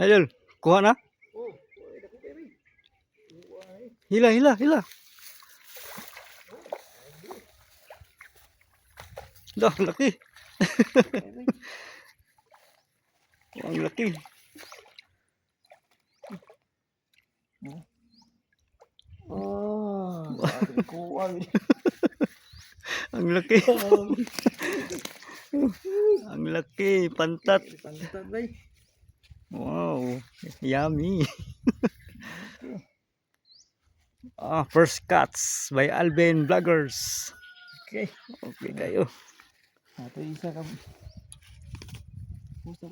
Idol, kuha na. Oh, Hila, hila, hila. Dah, laki. Ang laki. oh, sabi ko ay. Ang laki. Ang laki, pantat. Pantat bay. Wow, yummy. First cuts by Alvin Vloggers. Okay. Okay kayo. Ito isa ka. Pusa.